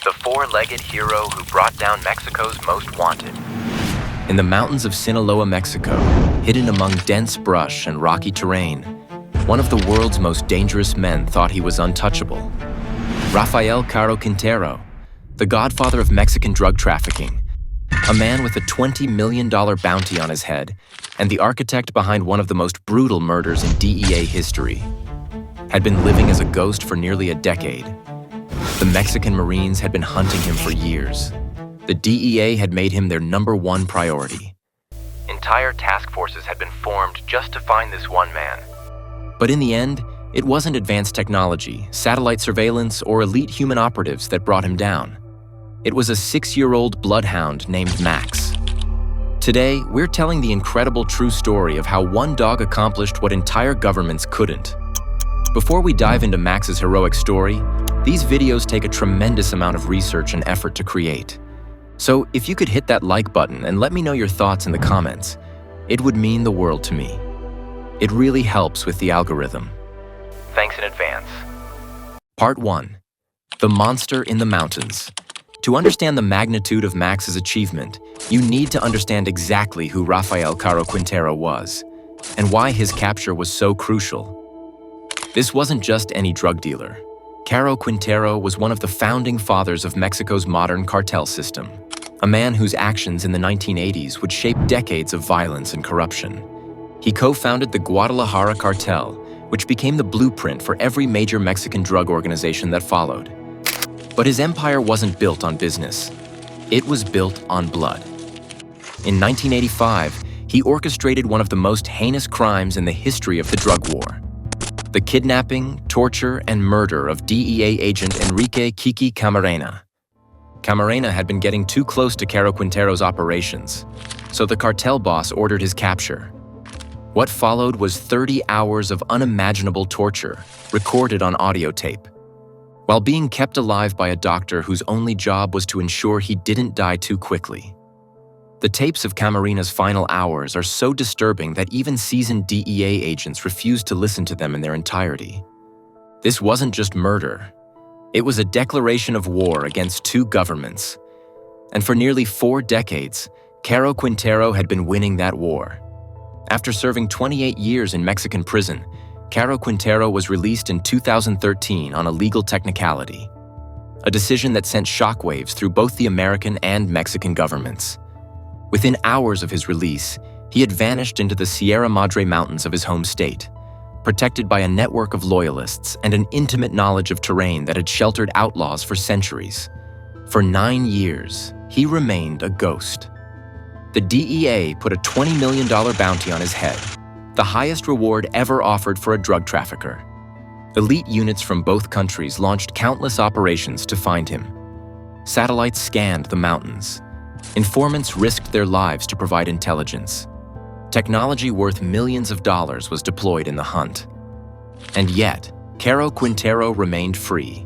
the four-legged hero who brought down Mexico's most wanted. In the mountains of Sinaloa, Mexico, hidden among dense brush and rocky terrain, one of the world's most dangerous men thought he was untouchable. Rafael Caro Quintero, the godfather of Mexican drug trafficking, a man with a $20 million bounty on his head and the architect behind one of the most brutal murders in DEA history, had been living as a ghost for nearly a decade. The Mexican Marines had been hunting him for years. The DEA had made him their #1 priority. Entire task forces had been formed just to find this one man. But in the end, it wasn't advanced technology, satellite surveillance, or elite human operatives that brought him down. It was a 6-year-old bloodhound named Max. Today, we're telling the incredible true story of how one dog accomplished what entire governments couldn't. Before we dive into Max's heroic story, these videos take a tremendous amount of research and effort to create. So if you could hit that like button and let me know your thoughts in the comments, it would mean the world to me. It really helps with the algorithm. Thanks in advance. Part 1. The Monster in the Mountains. To understand the magnitude of Max's achievement, you need to understand exactly who Rafael Caro Quintero was, and why his capture was so crucial. This wasn't just any drug dealer. Caro Quintero was one of the founding fathers of Mexico's modern cartel system, a man whose actions in the 1980s would shape decades of violence and corruption. He co-founded the Guadalajara Cartel, which became the blueprint for every major Mexican drug organization that followed. But his empire wasn't built on business. It was built on blood. In 1985, he orchestrated one of the most heinous crimes in the history of the drug war: the kidnapping, torture, and murder of DEA agent Enrique Kiki Camarena. Camarena had been getting too close to Caro Quintero's operations, so the cartel boss ordered his capture. What followed was 30 hours of unimaginable torture, recorded on audio tape, while being kept alive by a doctor whose only job was to ensure he didn't die too quickly. The tapes of Camarena's final hours are so disturbing that even seasoned DEA agents refused to listen to them in their entirety. This wasn't just murder. It was a declaration of war against two governments. And for nearly 4 decades, Caro Quintero had been winning that war. After serving 28 years in Mexican prison, Caro Quintero was released in 2013 on a legal technicality, a decision that sent shockwaves through both the American and Mexican governments. Within hours of his release, he had vanished into the Sierra Madre Mountains of his home state, protected by a network of loyalists and an intimate knowledge of terrain that had sheltered outlaws for centuries. For 9 years, he remained a ghost. The DEA put a $20 million bounty on his head, the highest reward ever offered for a drug trafficker. Elite units from both countries launched countless operations to find him. Satellites scanned the mountains. Informants risked their lives to provide intelligence. Technology worth millions of dollars was deployed in the hunt. And yet, Caro Quintero remained free.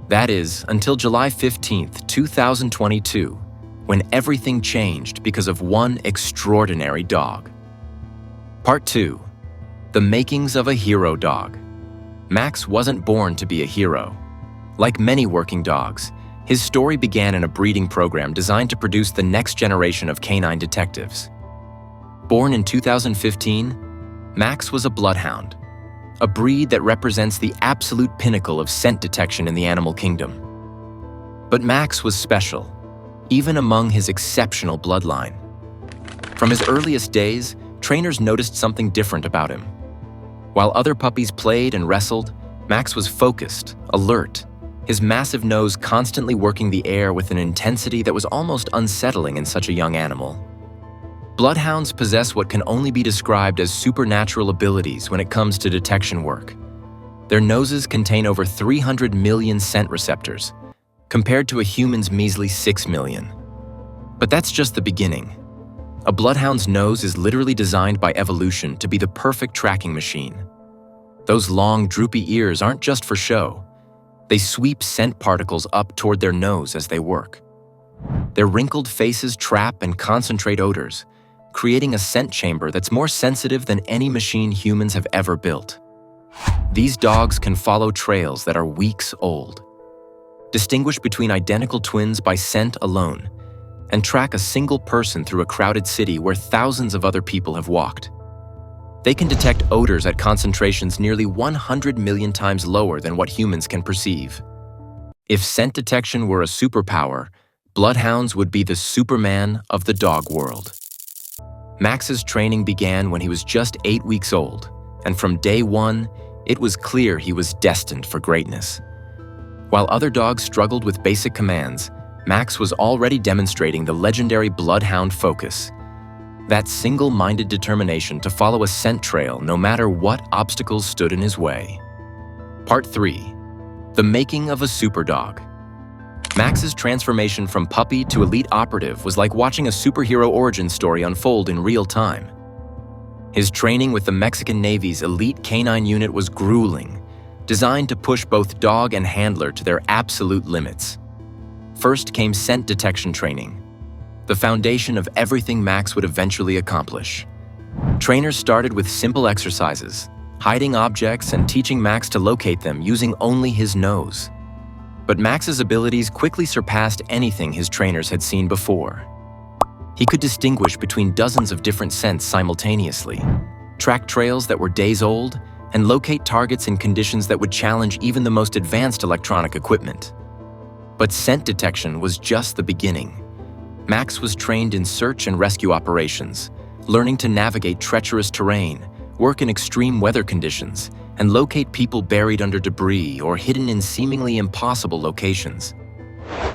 That is, until July 15, 2022, when everything changed because of one extraordinary dog. Part 2. The Makings of a Hero Dog. Max wasn't born to be a hero. Like many working dogs, his story began in a breeding program designed to produce the next generation of canine detectives. Born in 2015, Max was a bloodhound, a breed that represents the absolute pinnacle of scent detection in the animal kingdom. But Max was special, even among his exceptional bloodline. From his earliest days, trainers noticed something different about him. While other puppies played and wrestled, Max was focused, alert, his massive nose constantly working the air with an intensity that was almost unsettling in such a young animal. Bloodhounds possess what can only be described as supernatural abilities when it comes to detection work. Their noses contain over 300 million scent receptors, compared to a human's measly 6 million. But that's just the beginning. A bloodhound's nose is literally designed by evolution to be the perfect tracking machine. Those long, droopy ears aren't just for show. They sweep scent particles up toward their nose as they work. Their wrinkled faces trap and concentrate odors, creating a scent chamber that's more sensitive than any machine humans have ever built. These dogs can follow trails that are weeks old. distinguish between identical twins by scent alone, and track a single person through a crowded city where thousands of other people have walked. They can detect odors at concentrations nearly 100 million times lower than what humans can perceive. If scent detection were a superpower, bloodhounds would be the Superman of the dog world. Max's training began when he was just 8 weeks old, and from day one, it was clear he was destined for greatness. While other dogs struggled with basic commands, Max was already demonstrating the legendary bloodhound focus. That single-minded determination to follow a scent trail no matter what obstacles stood in his way. Part 3. The making of a superdog. Max's transformation from puppy to elite operative was like watching a superhero origin story unfold in real time. His training with the Mexican Navy's elite canine unit was grueling, designed to push both dog and handler to their absolute limits. First came scent detection training, the foundation of everything Max would eventually accomplish. Trainers started with simple exercises, hiding objects and teaching Max to locate them using only his nose. But Max's abilities quickly surpassed anything his trainers had seen before. He could distinguish between dozens of different scents simultaneously, track trails that were days old, and locate targets in conditions that would challenge even the most advanced electronic equipment. But scent detection was just the beginning. Max was trained in search and rescue operations, learning to navigate treacherous terrain, work in extreme weather conditions, and locate people buried under debris or hidden in seemingly impossible locations.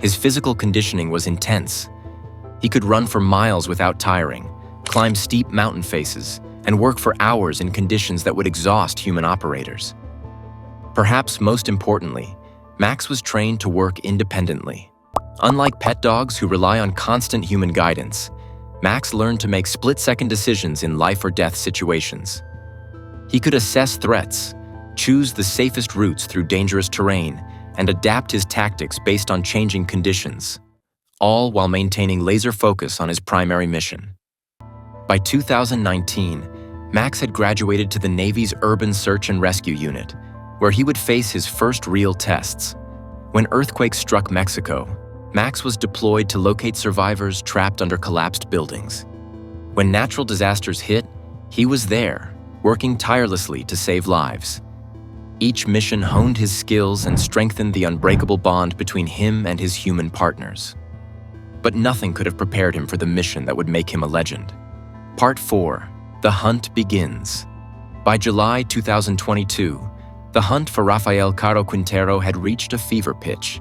His physical conditioning was intense. He could run for miles without tiring, climb steep mountain faces, and work for hours in conditions that would exhaust human operators. Perhaps most importantly, Max was trained to work independently. Unlike pet dogs who rely on constant human guidance, Max learned to make split-second decisions in life or death situations. He could assess threats, choose the safest routes through dangerous terrain, and adapt his tactics based on changing conditions, all while maintaining laser focus on his primary mission. By 2019, Max had graduated to the Navy's Urban Search and Rescue Unit, where he would face his first real tests. When earthquakes struck Mexico, Max was deployed to locate survivors trapped under collapsed buildings. When natural disasters hit, he was there, working tirelessly to save lives. Each mission honed his skills and strengthened the unbreakable bond between him and his human partners. But nothing could have prepared him for the mission that would make him a legend. Part 4. The hunt begins. By July 2022, the hunt for Rafael Caro Quintero had reached a fever pitch.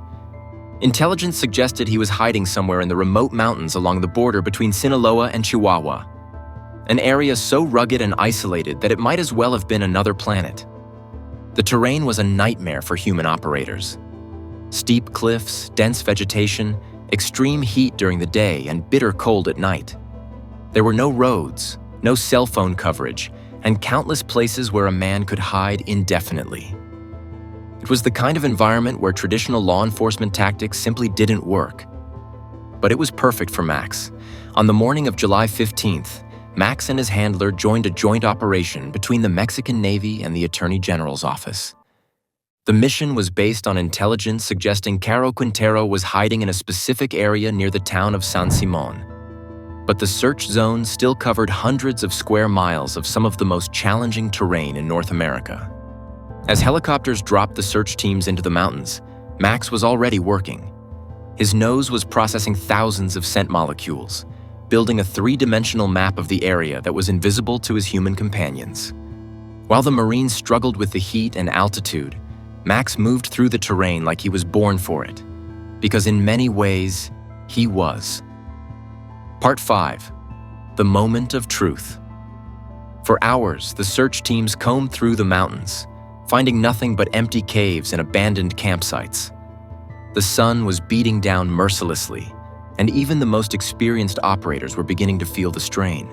Intelligence suggested he was hiding somewhere in the remote mountains along the border between Sinaloa and Chihuahua, an area so rugged and isolated that it might as well have been another planet. The terrain was a nightmare for human operators. Steep cliffs, dense vegetation, extreme heat during the day, and bitter cold at night. There were no roads, no cell phone coverage, and countless places where a man could hide indefinitely. It was the kind of environment where traditional law enforcement tactics simply didn't work. But it was perfect for Max. On the morning of July 15th, Max and his handler joined a joint operation between the Mexican Navy and the Attorney General's office. The mission was based on intelligence suggesting Caro Quintero was hiding in a specific area near the town of San Simon. But the search zone still covered hundreds of square miles of some of the most challenging terrain in North America. As helicopters dropped the search teams into the mountains, Max was already working. His nose was processing thousands of scent molecules, building a three-dimensional map of the area that was invisible to his human companions. While the Marines struggled with the heat and altitude, Max moved through the terrain like he was born for it, because in many ways, he was. Part 5. The moment of truth. For hours, the search teams combed through the mountains, finding nothing but empty caves and abandoned campsites. The sun was beating down mercilessly, and even the most experienced operators were beginning to feel the strain.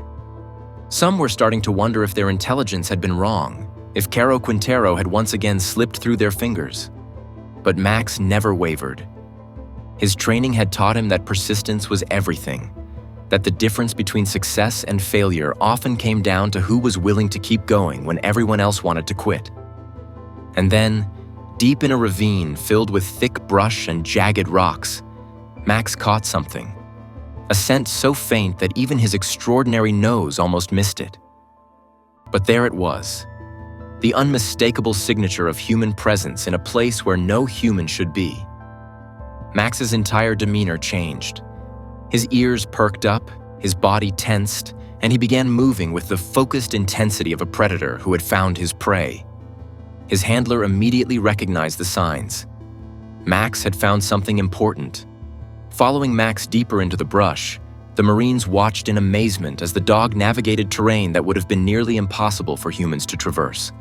Some were starting to wonder if their intelligence had been wrong, if Caro Quintero had once again slipped through their fingers. But Max never wavered. His training had taught him that persistence was everything, that the difference between success and failure often came down to who was willing to keep going when everyone else wanted to quit. And then, Deep in a ravine filled with thick brush and jagged rocks, Max caught something. A scent so faint that even his extraordinary nose almost missed it. But there it was, the unmistakable signature of human presence in a place where no human should be. Max's entire demeanor changed. His ears perked up, his body tensed, and he began moving with the focused intensity of a predator who had found his prey. His handler immediately recognized the signs. Max had found something important. Following Max deeper into the brush, the Marines watched in amazement as the dog navigated terrain that would have been nearly impossible for humans to traverse.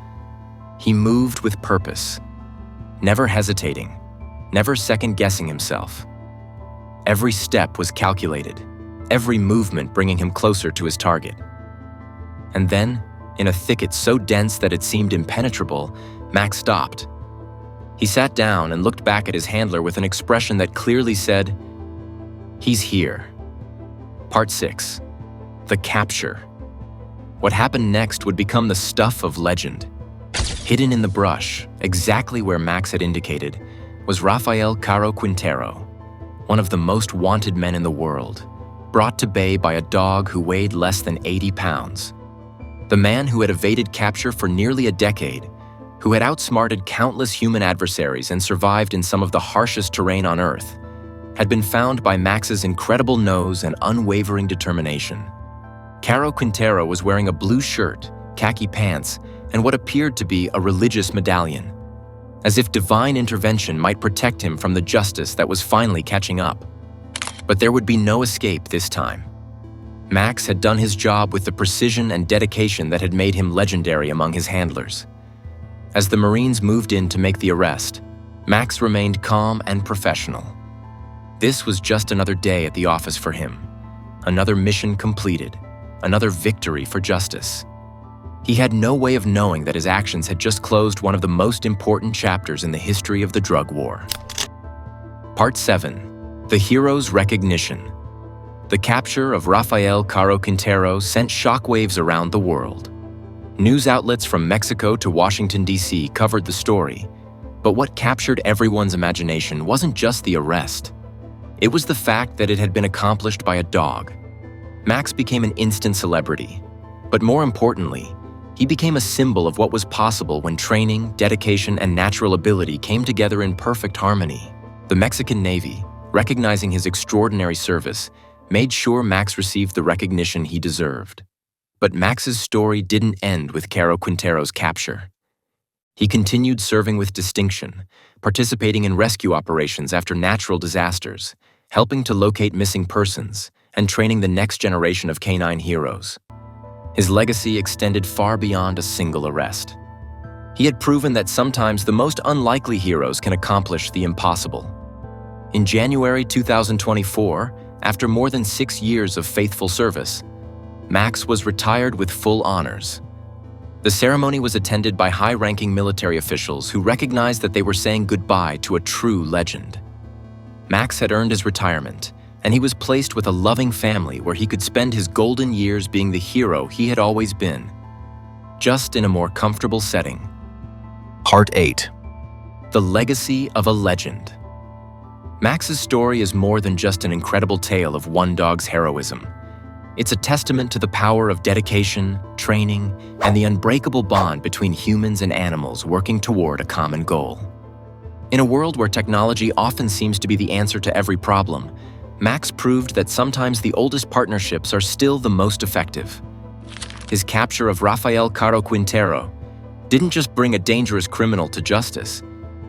He moved with purpose, never hesitating, never second-guessing himself. Every step was calculated, every movement bringing him closer to his target. And then, in a thicket so dense that it seemed impenetrable, Max stopped. He sat down and looked back at his handler with an expression that clearly said, "He's here." Part 6. The Capture. What happened next would become the stuff of legend. Hidden in the brush, exactly where Max had indicated, was Rafael Caro Quintero, one of the most wanted men in the world, brought to bay by a dog who weighed less than 80 pounds. The man who had evaded capture for nearly a decade, who had outsmarted countless human adversaries and survived in some of the harshest terrain on Earth, had been found by Max's incredible nose and unwavering determination. Caro Quintero was wearing a blue shirt, khaki pants, and what appeared to be a religious medallion, as if divine intervention might protect him from the justice that was finally catching up. But there would be no escape this time. Max had done his job with the precision and dedication that had made him legendary among his handlers. As the Marines moved in to make the arrest, Max remained calm and professional. This was just another day at the office for him, another mission completed, another victory for justice. He had no way of knowing that his actions had just closed one of the most important chapters in the history of the drug war. Part 7. The Hero's Recognition. The capture of Rafael Caro Quintero sent shockwaves around the world. News outlets from Mexico to Washington, D.C. covered the story, but what captured everyone's imagination wasn't just the arrest. It was the fact that it had been accomplished by a dog. Max became an instant celebrity, but more importantly, he became a symbol of what was possible when training, dedication, and natural ability came together in perfect harmony. The Mexican Navy, recognizing his extraordinary service, made sure Max received the recognition he deserved. But Max's story didn't end with Caro Quintero's capture. He continued serving with distinction, participating in rescue operations after natural disasters, helping to locate missing persons, and training the next generation of canine heroes. His legacy extended far beyond a single arrest. He had proven that sometimes the most unlikely heroes can accomplish the impossible. In January 2024, after more than 6 years of faithful service, Max was retired with full honors. The ceremony was attended by high-ranking military officials who recognized that they were saying goodbye to a true legend. Max had earned his retirement, and he was placed with a loving family where he could spend his golden years being the hero he had always been, just in a more comfortable setting. Part 8. The Legacy of a Legend. Max's story is more than just an incredible tale of one dog's heroism. It's a testament to the power of dedication, training, and the unbreakable bond between humans and animals working toward a common goal. In a world where technology often seems to be the answer to every problem, Max proved that sometimes the oldest partnerships are still the most effective. His capture of Rafael Caro Quintero didn't just bring a dangerous criminal to justice.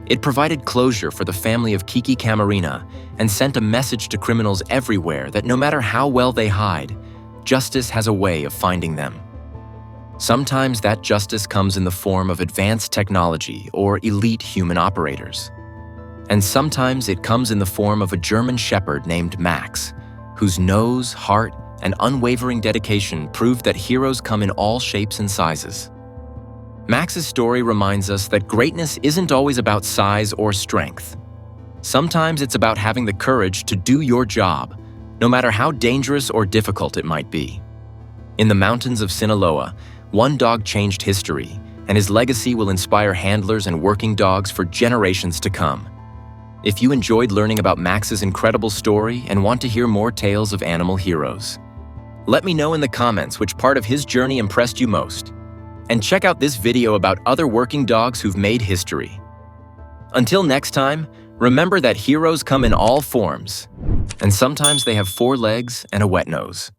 It provided closure for the family of Kiki Camarena and sent a message to criminals everywhere that no matter how well they hide, justice has a way of finding them. Sometimes that justice comes in the form of advanced technology or elite human operators. And sometimes it comes in the form of a German shepherd named Max, whose nose, heart, and unwavering dedication proved that heroes come in all shapes and sizes. Max's story reminds us that greatness isn't always about size or strength. Sometimes it's about having the courage to do your job, no matter how dangerous or difficult it might be. In the mountains of Sinaloa, one dog changed history and his legacy will inspire handlers and working dogs for generations to come. If you enjoyed learning about Max's incredible story and want to hear more tales of animal heroes, let me know in the comments which part of his journey impressed you most. And check out this video about other working dogs who've made history. Until next time, remember that heroes come in all forms, and sometimes they have 4 legs and a wet nose.